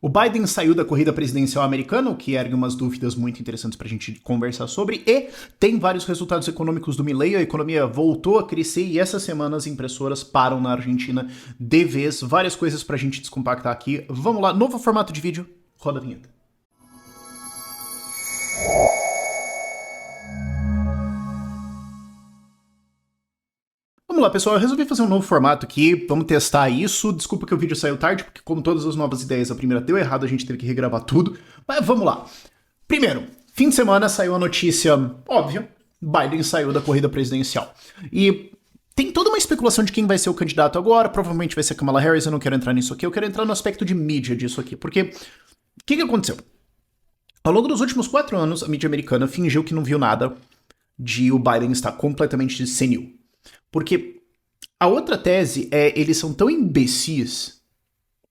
O Biden saiu da corrida presidencial americana, o que ergue umas dúvidas muito interessantes para a gente conversar sobre, e tem vários resultados econômicos do Milei, a economia voltou a crescer e essa semana as impressoras param na Argentina de vez, várias coisas para a gente descompactar aqui. Vamos lá, novo formato de vídeo, roda a vinheta. Vamos lá, pessoal, eu resolvi fazer um novo formato aqui, vamos testar isso. Desculpa que o vídeo saiu tarde, porque como todas as novas ideias, a primeira deu errado, a gente teve que regravar tudo. Mas vamos lá. Primeiro, fim de semana saiu a notícia óbvia, Biden saiu da corrida presidencial. E tem toda uma especulação de quem vai ser o candidato agora, provavelmente vai ser Kamala Harris, eu não quero entrar nisso aqui, eu quero entrar no aspecto de mídia disso aqui, porque o que aconteceu? Ao longo dos últimos 4 anos, a mídia americana fingiu que não viu nada de o Biden estar completamente senil. Porque a outra tese é eles são tão imbecis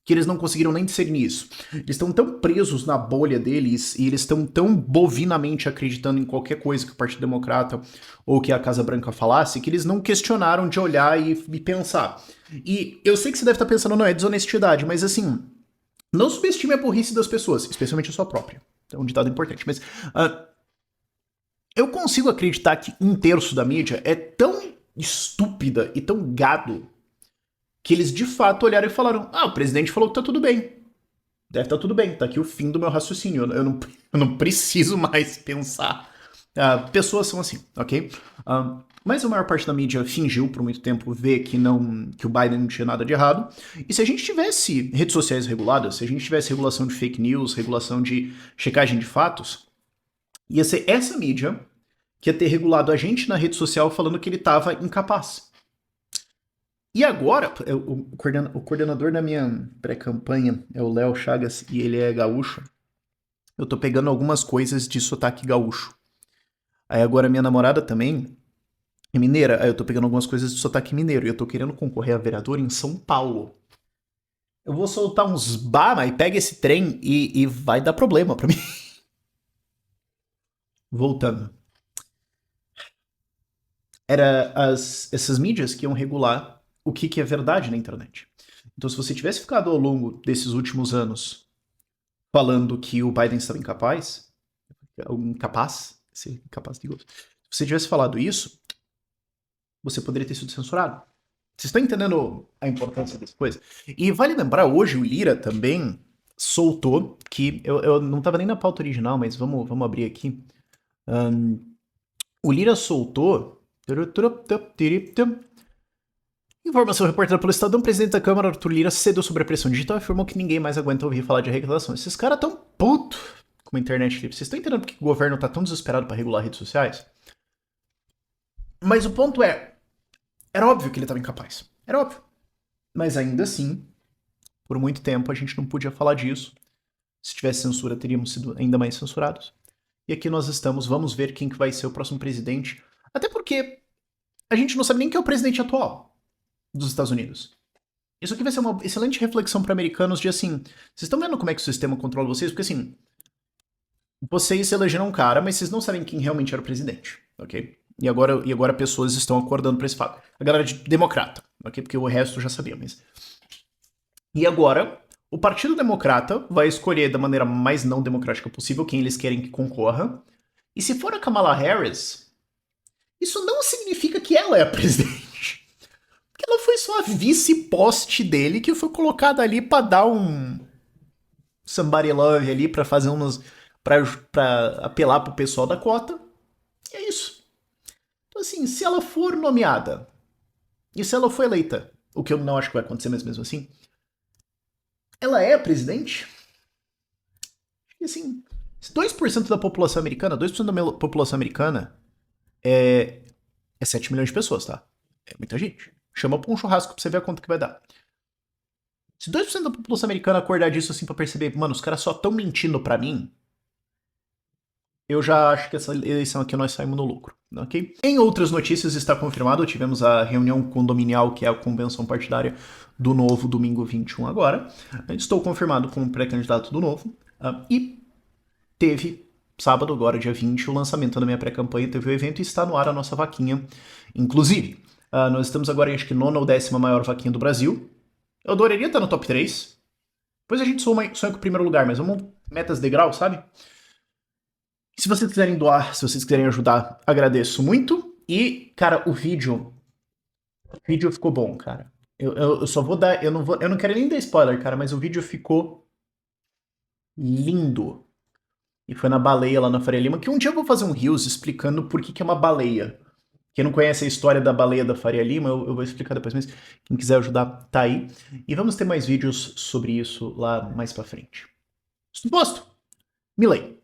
que eles não conseguiram nem discernir isso. Eles estão tão presos na bolha deles e eles estão tão bovinamente acreditando em qualquer coisa que o Partido Democrata ou que a Casa Branca falasse que eles não questionaram de olhar e pensar. E eu sei que você deve estar pensando, não é desonestidade, mas assim, não subestime a burrice das pessoas, especialmente a sua própria. É um ditado importante, mas eu consigo acreditar que 1/3 da mídia é tão estúpida e tão gado que eles de fato olharam e falaram: ah, o presidente falou que tá tudo bem. Deve estar tudo bem, tá aqui o fim do meu raciocínio. Eu não preciso mais pensar. Pessoas são assim, ok? Mas a maior parte da mídia fingiu por muito tempo ver que o Biden não tinha nada de errado. E se a gente tivesse redes sociais reguladas, se a gente tivesse regulação de fake news, regulação de checagem de fatos, ia ser essa mídia que ia ter regulado a gente na rede social falando que ele estava incapaz. E agora, o coordenador da minha pré-campanha é o Léo Chagas e ele é gaúcho. Eu tô pegando algumas coisas de sotaque gaúcho. Aí agora minha namorada também é mineira, aí eu tô pegando algumas coisas de sotaque mineiro e eu tô querendo concorrer a vereador em São Paulo. Eu vou soltar uns mas pega esse trem e vai dar problema pra mim. Voltando. Essas mídias que iam regular o que é verdade na internet. Então, se você tivesse ficado ao longo desses últimos anos falando que o Biden estava incapaz, incapaz de gosto. Se você tivesse falado isso, você poderia ter sido censurado. Vocês estão entendendo a importância dessa coisa? E vale lembrar, hoje o Lira também soltou que, eu não estava nem na pauta original, mas vamos abrir aqui. O Lira soltou informação reportada pelo Estadão, o presidente da Câmara, Arthur Lira, cedeu sobre a pressão digital e afirmou que ninguém mais aguenta ouvir falar de arrecadação. Esses caras tão putos com a internet livre. Vocês estão entendendo por que o governo tá tão desesperado para regular redes sociais? Mas o ponto é, era óbvio que ele estava incapaz. Era óbvio. Mas ainda assim, por muito tempo a gente não podia falar disso. Se tivesse censura, teríamos sido ainda mais censurados. E aqui nós estamos, vamos ver quem que vai ser o próximo presidente. Até porque a gente não sabe nem quem é o presidente atual dos Estados Unidos. Isso aqui vai ser uma excelente reflexão para americanos de assim, vocês estão vendo como é que o sistema controla vocês? Porque assim, vocês elegeram um cara, mas vocês não sabem quem realmente era o presidente, ok? E agora pessoas estão acordando para esse fato. A galera de democrata, ok? Porque o resto eu já sabia, mas... E agora, o Partido Democrata vai escolher da maneira mais não democrática possível quem eles querem que concorra. E se for a Kamala Harris, isso não significa que ela é a presidente. Porque ela foi só a vice-poste dele que foi colocada ali pra dar um somebody love ali, pra fazer uns... pra apelar pro pessoal da cota. E é isso. Então assim, se ela for nomeada e se ela for eleita, o que eu não acho que vai acontecer mesmo assim, ela é a presidente? E assim, 2% da população americana, 2% da população americana é 7 milhões de pessoas, tá? É muita gente. Chama pra um churrasco pra você ver a conta que vai dar. Se 2% da população americana acordar disso assim pra perceber, mano, os caras só tão mentindo pra mim, eu já acho que essa eleição aqui nós saímos no lucro, ok? Em outras notícias está confirmado, tivemos a reunião condominial, que é a convenção partidária do Novo, domingo 21 agora. Estou confirmado como pré-candidato do Novo. E teve, sábado agora, dia 20, o lançamento da minha pré-campanha, teve o evento e está no ar a nossa vaquinha. Inclusive, nós estamos agora, acho que 9ª ou 10ª maior vaquinha do Brasil. Eu adoraria estar no top 3. Depois a gente sonha com o primeiro lugar, mas vamos metas degrau, sabe? Se vocês quiserem doar, se vocês quiserem ajudar, agradeço muito. E, cara, o vídeo ficou bom, cara. Eu só vou dar, eu não quero nem dar spoiler, cara, mas o vídeo ficou lindo. E foi na baleia lá na Faria Lima, que um dia eu vou fazer um Reels explicando por que é uma baleia. Quem não conhece a história da baleia da Faria Lima, eu vou explicar depois, mas quem quiser ajudar, tá aí. E vamos ter mais vídeos sobre isso lá mais pra frente. Suposto, Milley.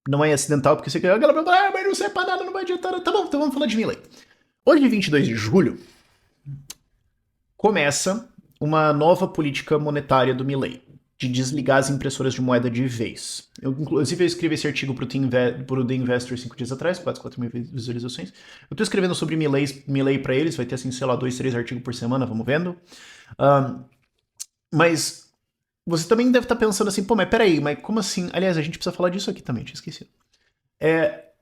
Não é acidental, porque você quer. A galera fala, mas não sei pra nada, não vai adiantar. Tá bom, então vamos falar de Milley. Hoje, 22 de julho, começa uma nova política monetária do Milley, de desligar as impressoras de moeda de vez. Inclusive, eu escrevi esse artigo pro The Investor 5 dias atrás, quase 4 mil visualizações. Eu tô escrevendo sobre Milley pra eles, vai ter, assim, sei lá, 2, 3 artigos por semana, vamos vendo. Mas você também deve estar pensando assim, pô, mas peraí, mas como assim? Aliás, a gente precisa falar disso aqui também, tinha esquecido.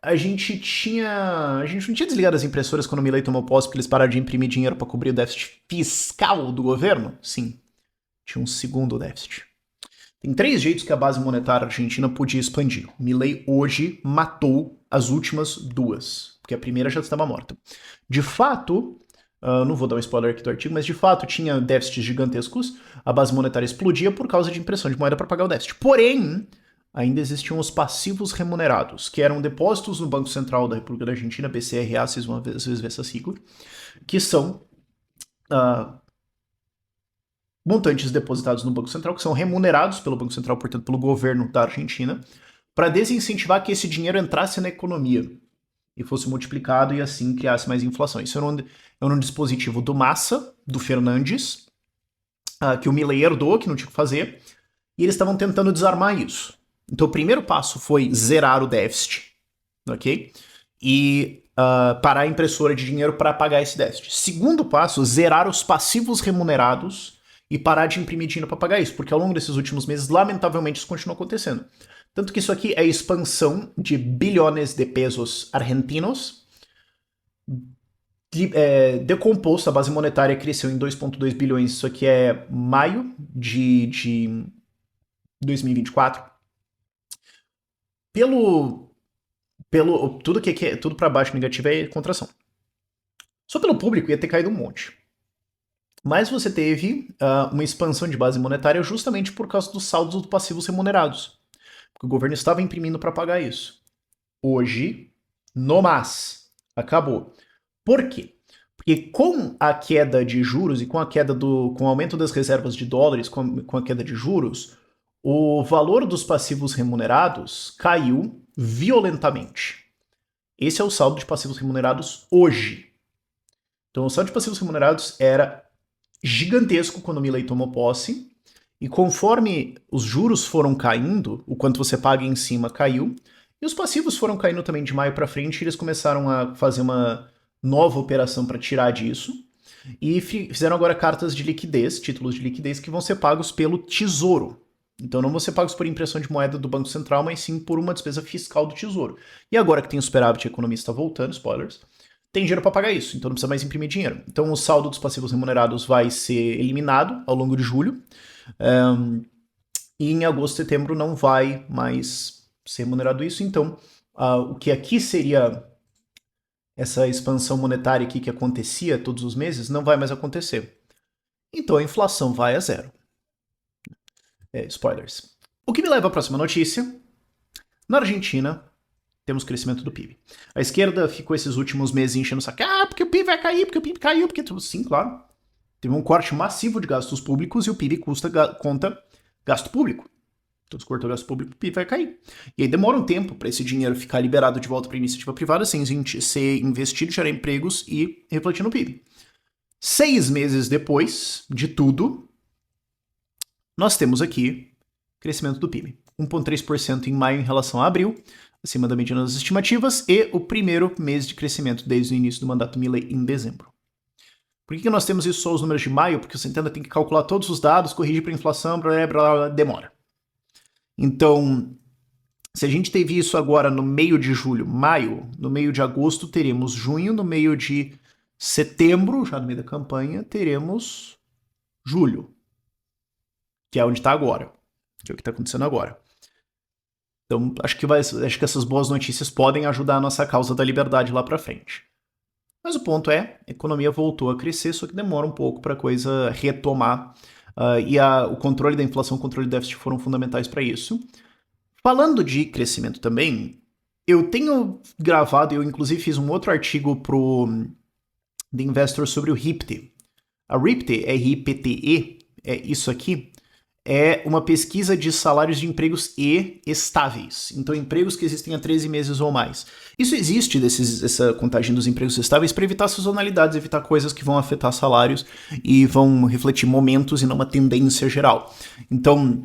A gente não tinha desligado as impressoras quando o Milley tomou posse porque eles pararam de imprimir dinheiro para cobrir o déficit fiscal do governo? Sim. Tinha um segundo déficit. Tem 3 jeitos que a base monetária argentina podia expandir. Milley hoje matou as últimas 2, porque a primeira já estava morta. De fato, não vou dar um spoiler aqui do artigo, mas de fato tinha déficits gigantescos, a base monetária explodia por causa de impressão de moeda para pagar o déficit. Porém, ainda existiam os passivos remunerados, que eram depósitos no Banco Central da República da Argentina, BCRA, vocês vão às vezes ver essa sigla, que são montantes depositados no Banco Central, que são remunerados pelo Banco Central, portanto, pelo governo da Argentina, para desincentivar que esse dinheiro entrasse na economia e fosse multiplicado e assim criasse mais inflação. Isso era um dispositivo do Massa, do Fernandes, que o Milley herdou, que não tinha o que fazer, e eles estavam tentando desarmar isso. Então o primeiro passo foi zerar o déficit, ok? E parar a impressora de dinheiro para pagar esse déficit. Segundo passo, zerar os passivos remunerados e parar de imprimir dinheiro para pagar isso, porque ao longo desses últimos meses, lamentavelmente, isso continua acontecendo. Tanto que isso aqui é a expansão de bilhões de pesos argentinos. Decomposto, a base monetária cresceu em 2,2 bilhões, isso aqui é maio de 2024. Tudo para baixo negativo é contração. Só pelo público ia ter caído um monte. Mas você teve uma expansão de base monetária justamente por causa dos saldos dos passivos remunerados. Porque o governo estava imprimindo para pagar isso. Hoje, no mas, acabou. Por quê? Porque com a queda de juros e com o aumento das reservas de dólares, com a queda de juros, o valor dos passivos remunerados caiu violentamente. Esse é o saldo de passivos remunerados hoje. Então, o saldo de passivos remunerados era gigantesco quando o Milley tomou posse, e conforme os juros foram caindo, o quanto você paga em cima caiu, e os passivos foram caindo também de maio para frente, e eles começaram a fazer uma nova operação para tirar disso, e fizeram agora cartas de liquidez, títulos de liquidez, que vão ser pagos pelo Tesouro. Então não vão ser pagos por impressão de moeda do Banco Central, mas sim por uma despesa fiscal do Tesouro. E agora que tem o superávit e a economia está voltando, spoilers, tem dinheiro para pagar isso, então não precisa mais imprimir dinheiro. Então o saldo dos passivos remunerados vai ser eliminado ao longo de julho, e em agosto e setembro não vai mais ser remunerado isso, então o que aqui seria essa expansão monetária aqui que acontecia todos os meses, não vai mais acontecer. Então a inflação vai a zero. Spoilers. O que me leva à próxima notícia. Na Argentina, temos crescimento do PIB. A esquerda ficou esses últimos meses enchendo o saco. Porque o PIB vai cair, porque o PIB caiu, porque... Sim, claro. Teve um corte massivo de gastos públicos e o PIB conta gasto público. Então, se cortou o gasto público, o PIB vai cair. E aí demora um tempo para esse dinheiro ficar liberado de volta para a iniciativa privada, sem ser investido, gerar empregos e refletir no PIB. 6 meses depois de tudo, nós temos aqui crescimento do PIB. 1,3% em maio em relação a abril, acima da mediana das estimativas, e o primeiro mês de crescimento desde o início do mandato Milley em dezembro. Por que nós temos isso só os números de maio? Porque você tem que calcular todos os dados, corrigir para a inflação, demora. Então, se a gente teve isso agora no meio de julho, maio, no meio de agosto teremos junho, no meio de setembro, já no meio da campanha, teremos julho. que é onde está agora, que é o que está acontecendo agora. Então, acho que essas boas notícias podem ajudar a nossa causa da liberdade lá para frente. Mas o ponto é, a economia voltou a crescer, só que demora um pouco para a coisa retomar. O controle da inflação e o controle do déficit foram fundamentais para isso. Falando de crescimento também, eu tenho gravado, eu inclusive fiz um outro artigo pro The Investor sobre o RIPTE. A RIPTE, R-I-P-T-E, é isso aqui, é uma pesquisa de salários de empregos estáveis. Então, empregos que existem há 13 meses ou mais. Isso existe, essa contagem dos empregos estáveis, para evitar sazonalidades, evitar coisas que vão afetar salários e vão refletir momentos e não uma tendência geral. Então,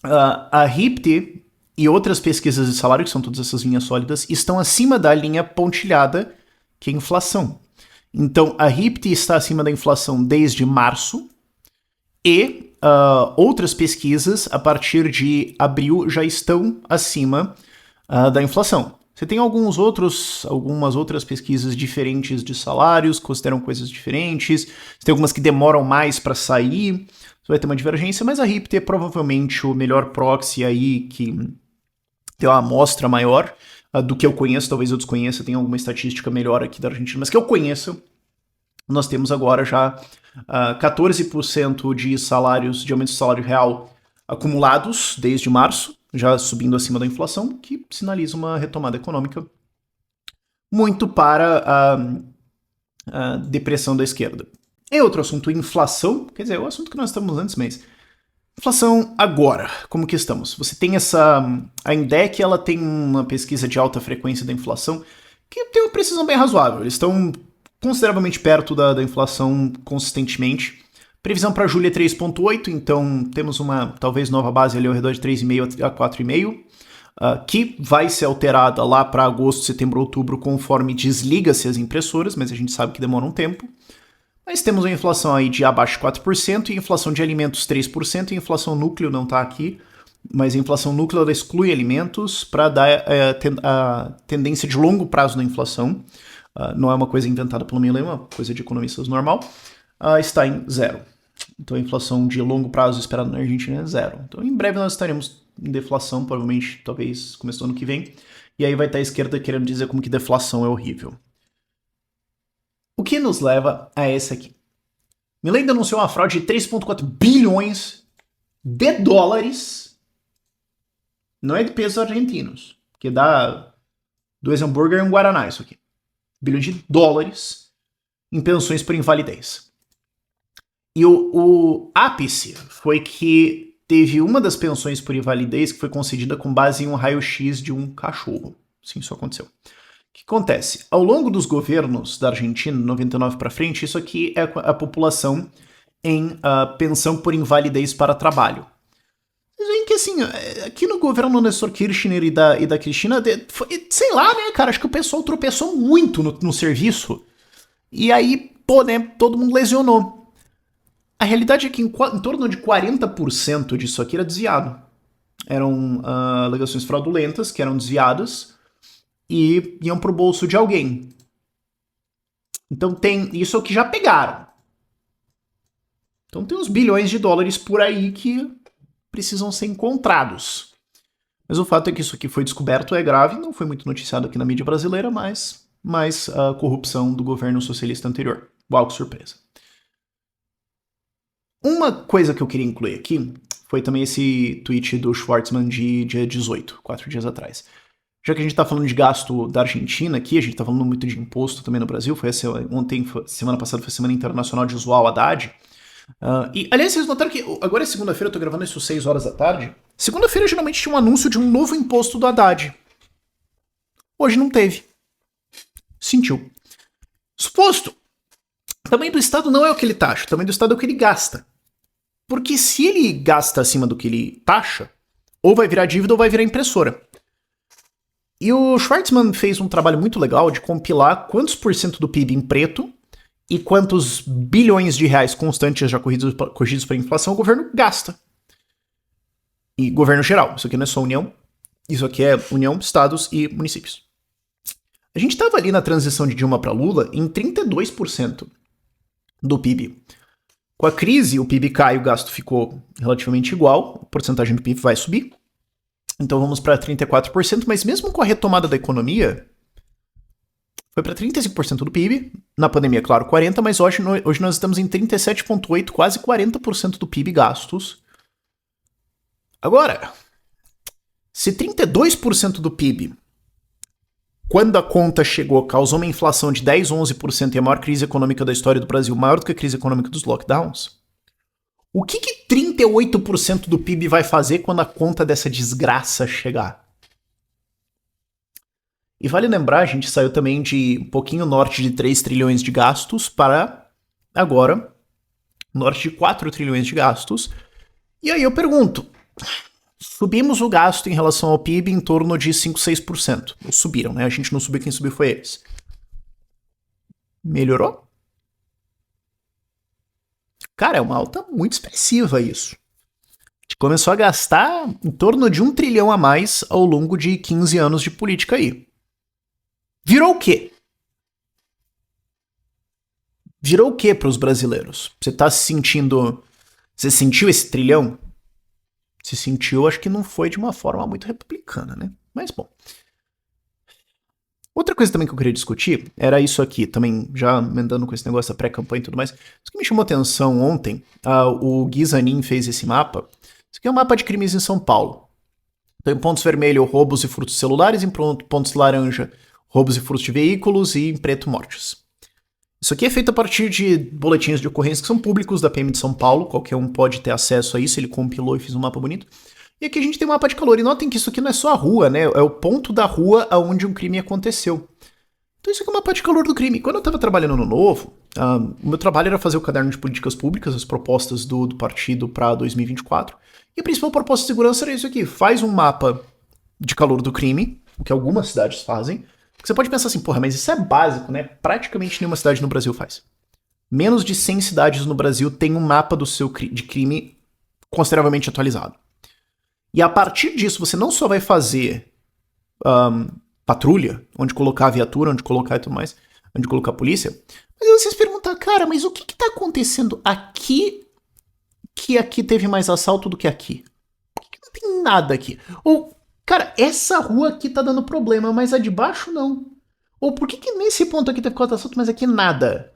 a RIPTE e outras pesquisas de salário, que são todas essas linhas sólidas, estão acima da linha pontilhada, que é a inflação. Então, a RIPTE está acima da inflação desde março e outras pesquisas, a partir de abril, já estão acima da inflação. Você tem algumas outras pesquisas diferentes de salários, consideram coisas diferentes. Você tem algumas que demoram mais para sair, você vai ter uma divergência, mas a RIPTE é provavelmente o melhor proxy aí, que tem uma amostra maior do que eu conheço, talvez eu desconheça, tem alguma estatística melhor aqui da Argentina, mas que eu conheço. Nós temos agora já 14% de salários, de aumento de salário real acumulados desde março, já subindo acima da inflação, que sinaliza uma retomada econômica muito para a depressão da esquerda. E outro assunto, inflação, quer dizer, é o assunto que nós estamos antes, mas inflação agora, como que estamos? Você tem a Indec, ela tem uma pesquisa de alta frequência da inflação que tem uma precisão bem razoável. Eles estão consideravelmente perto da inflação consistentemente. Previsão para julho é 3,8, então temos uma talvez nova base ali ao redor de 3,5 a 4,5, que vai ser alterada lá para agosto, setembro, outubro, conforme desliga-se as impressoras, mas a gente sabe que demora um tempo. Mas temos uma inflação aí de abaixo de 4%, e inflação de alimentos 3%, e inflação núcleo não está aqui, mas a inflação núcleo ela exclui alimentos para dar a tendência de longo prazo da inflação. Não é uma coisa inventada pelo Milley, é uma coisa de economistas normal, está em 0. Então a inflação de longo prazo esperada na Argentina é 0. Então em breve nós estaremos em deflação, provavelmente, talvez, começo do ano que vem, e aí vai estar a esquerda querendo dizer como que deflação é horrível. O que nos leva a esse aqui. Milley denunciou uma fraude de 3,4 bilhões de dólares, não é de pesos argentinos, que dá 2 hambúrguer e um guaraná isso aqui. Bilhões de dólares em pensões por invalidez. E o ápice foi que teve uma das pensões por invalidez que foi concedida com base em um raio-x de um cachorro. Sim, isso aconteceu. O que acontece? Ao longo dos governos da Argentina, 99 para frente, isso aqui é a população em pensão por invalidez para trabalho. Vocês veem que, assim, aqui no governo do Néstor Kirchner e da Cristina, sei lá, né, cara, acho que o pessoal tropeçou muito no serviço. E aí, pô, né, todo mundo lesionou. A realidade é que em torno de 40% disso aqui era desviado. Eram alegações fraudulentas que eram desviadas e iam pro bolso de alguém. Então tem isso é o que já pegaram. Então tem uns bilhões de dólares por aí que precisam ser encontrados. Mas o fato é que isso aqui foi descoberto, é grave, não foi muito noticiado aqui na mídia brasileira, mas a corrupção do governo socialista anterior. Uau, que surpresa. Uma coisa que eu queria incluir aqui foi também esse tweet do Schwartzman de dia 18, 4 dias atrás. Já que a gente tá falando de gasto da Argentina aqui, a gente tá falando muito de imposto também no Brasil, semana passada foi a Semana Internacional de Oswald Haddad. E, aliás, vocês notaram que agora é segunda-feira, eu tô gravando isso 6 horas da tarde. Segunda-feira geralmente tinha um anúncio de um novo imposto do Haddad. Hoje não teve. Sentiu. Suposto. O tamanho do Estado não é o que ele taxa, o tamanho do Estado é o que ele gasta. Porque se ele gasta acima do que ele taxa, ou vai virar dívida ou vai virar impressora. E o Schwartzman fez um trabalho muito legal de compilar quantos por cento do PIB em preto e quantos bilhões de reais constantes já corrigidos para inflação o governo gasta. E governo geral. Isso aqui não é só União. Isso aqui é União, Estados e municípios. A gente estava ali na transição de Dilma para Lula em 32% do PIB. Com a crise, o PIB cai, o gasto ficou relativamente igual, a porcentagem do PIB vai subir. Então vamos para 34%, mas mesmo com a retomada da economia, foi para 35% do PIB. Na pandemia, claro, 40%, mas hoje nós estamos em 37,8%, quase 40% do PIB gastos. Agora, se 32% do PIB, quando a conta chegou, causou uma inflação de 10, 11% e a maior crise econômica da história do Brasil, maior do que a crise econômica dos lockdowns, o que 38% do PIB vai fazer quando a conta dessa desgraça chegar? E vale lembrar, a gente saiu também de um pouquinho norte de 3 trilhões de gastos para agora norte de 4 trilhões de gastos. E aí eu pergunto, subimos o gasto em relação ao PIB em torno de 5, 6%. Subiram, né? A gente não subiu, quem subiu foi eles. Melhorou? Cara, é uma alta muito expressiva isso. A gente começou a gastar em torno de 1 trilhão a mais ao longo de 15 anos de política aí. Virou o quê? Virou o quê para os brasileiros? Você tá se sentindo... Você sentiu esse trilhão? Se sentiu, acho que não foi de uma forma muito republicana, né? Mas, bom. Outra coisa também que eu queria discutir era isso aqui, também já emendando com esse negócio da pré-campanha e tudo mais. Isso que me chamou atenção ontem, o Gui Zanin fez esse mapa. Isso aqui é um mapa de crimes em São Paulo. Então, em pontos vermelhos, roubos e furtos celulares, em pontos laranja, roubos e furtos de veículos e em preto, mortes. Isso aqui é feito a partir de boletins de ocorrência que são públicos da PM de São Paulo, qualquer um pode ter acesso a isso, ele compilou e fez um mapa bonito. E aqui a gente tem um mapa de calor, e notem que isso aqui não é só a rua, né? É o ponto da rua onde um crime aconteceu. Então isso aqui é um mapa de calor do crime. Quando eu estava trabalhando no Novo, o meu trabalho era fazer o caderno de políticas públicas, as propostas do partido para 2024, e a principal proposta de segurança era isso aqui, faz um mapa de calor do crime, o que algumas cidades fazem. Porque você pode pensar assim, porra, mas isso é básico, né? Praticamente nenhuma cidade no Brasil faz. Menos de 100 cidades no Brasil têm um mapa do seu de crime consideravelmente atualizado. E a partir disso, você não só vai fazer patrulha, onde colocar a viatura, onde colocar e tudo mais, onde colocar a polícia, mas vocês perguntam, cara, mas o que tá acontecendo aqui que aqui teve mais assalto do que aqui? Por que não tem nada aqui? Ou... cara, essa rua aqui tá dando problema, mas a de baixo não. Ou por que nesse ponto aqui teve 4 assaltos, mas aqui nada?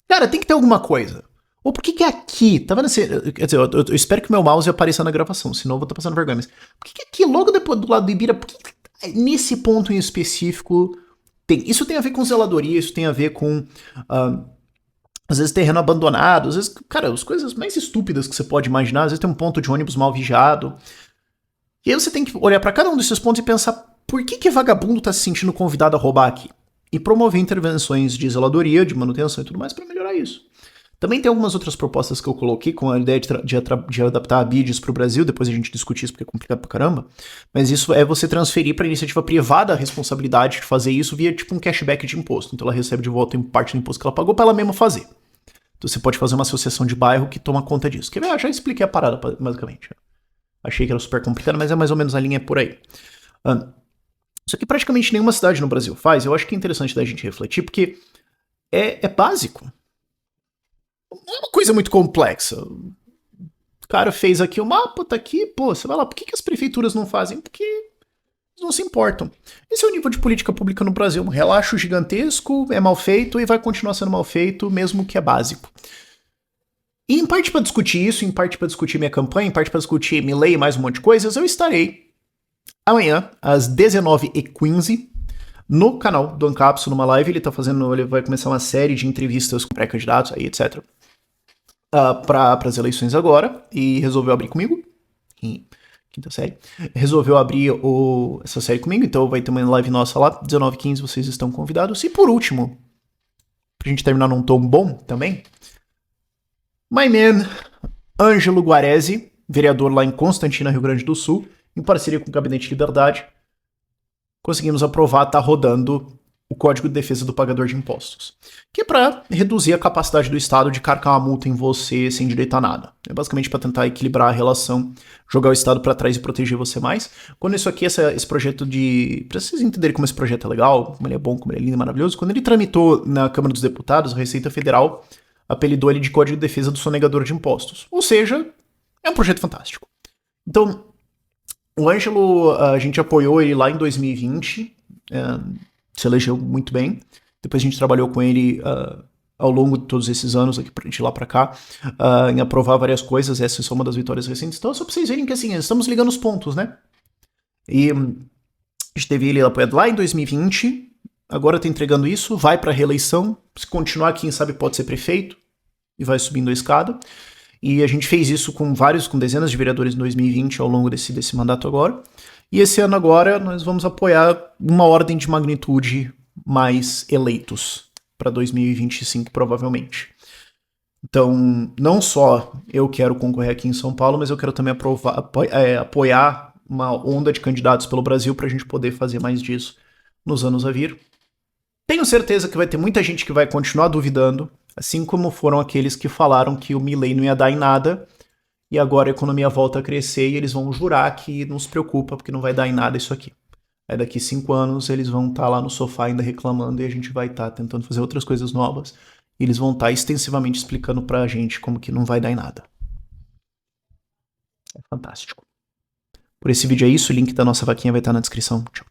Cara, tem que ter alguma coisa. Ou por que aqui, tá vendo assim, quer dizer, eu espero que meu mouse apareça na gravação, senão eu vou estar passando vergonha, mas por que aqui, logo depois do lado do Ibira, por que nesse ponto em específico tem? Isso tem a ver com zeladoria, isso tem a ver com, às vezes, terreno abandonado, às vezes, cara, as coisas mais estúpidas que você pode imaginar, às vezes tem um ponto de ônibus mal vigiado. E aí você tem que olhar para cada um desses pontos e pensar por que vagabundo tá se sentindo convidado a roubar aqui? E promover intervenções de zeladoria, de manutenção e tudo mais para melhorar isso. Também tem algumas outras propostas que eu coloquei com a ideia de adaptar a BIDs para o Brasil, depois a gente discute isso porque é complicado pra caramba, mas isso é você transferir para a iniciativa privada a responsabilidade de fazer isso via tipo um cashback de imposto. Então ela recebe de volta em parte do imposto que ela pagou para ela mesma fazer. Então você pode fazer uma associação de bairro que toma conta disso. Quer ver? Já expliquei a parada, basicamente. Achei que era super complicado, mas é mais ou menos a linha por aí. Isso aqui praticamente nenhuma cidade no Brasil faz. Eu acho que é interessante da gente refletir, porque é básico. Não é uma coisa muito complexa. O cara fez aqui o mapa, tá aqui, pô, você vai lá, por que as prefeituras não fazem? Porque eles não se importam. Esse é o nível de política pública no Brasil. Um relaxo gigantesco, é mal feito e vai continuar sendo mal feito, mesmo que é básico. E em parte para discutir isso, em parte para discutir minha campanha, em parte para discutir Milei e mais um monte de coisas, eu estarei amanhã, às 19h15, no canal do Ancapso, numa live. Ele vai começar uma série de entrevistas com pré-candidatos aí, etc. Para as eleições agora, e resolveu abrir comigo, em quinta série, resolveu abrir essa série comigo, então vai ter uma live nossa lá, 19h15, vocês estão convidados. E por último, pra gente terminar num tom bom também, my man, Ângelo Guaresi, vereador lá em Constantina, Rio Grande do Sul, em parceria com o Gabinete de Liberdade, conseguimos aprovar, tá rodando o Código de Defesa do Pagador de Impostos, que é para reduzir a capacidade do Estado de carcar uma multa em você sem direito a nada. É basicamente para tentar equilibrar a relação, jogar o Estado para trás e proteger você mais. Quando isso aqui, esse projeto de... Pra vocês entenderem como esse projeto é legal, como ele é bom, como ele é lindo e maravilhoso, quando ele tramitou na Câmara dos Deputados, a Receita Federal apelidou ele de Código de Defesa do Sonegador de Impostos. Ou seja, é um projeto fantástico. Então, o Ângelo, a gente apoiou ele lá em 2020, se elegeu muito bem. Depois a gente trabalhou com ele ao longo de todos esses anos, aqui de lá pra cá, em aprovar várias coisas. Essa é uma das vitórias recentes. Então, só pra vocês verem que, assim, estamos ligando os pontos, né? E a gente teve ele apoiado lá em 2020, agora tá entregando isso, vai pra reeleição. Se continuar, quem sabe pode ser prefeito, e vai subindo a escada. E a gente fez isso com dezenas de vereadores em 2020 ao longo desse mandato agora. E esse ano agora nós vamos apoiar uma ordem de magnitude mais eleitos para 2025, provavelmente. Então, não só eu quero concorrer aqui em São Paulo, mas eu quero também apoiar uma onda de candidatos pelo Brasil para a gente poder fazer mais disso nos anos a vir. Tenho certeza que vai ter muita gente que vai continuar duvidando, assim como foram aqueles que falaram que o Milei não ia dar em nada, e agora a economia volta a crescer e eles vão jurar que não se preocupa porque não vai dar em nada isso aqui. Aí daqui 5 anos eles vão estar lá no sofá ainda reclamando e a gente vai estar tentando fazer outras coisas novas e eles vão estar extensivamente explicando pra gente como que não vai dar em nada. É fantástico. Por esse vídeo é isso, o link da nossa vaquinha vai estar na descrição. Tchau.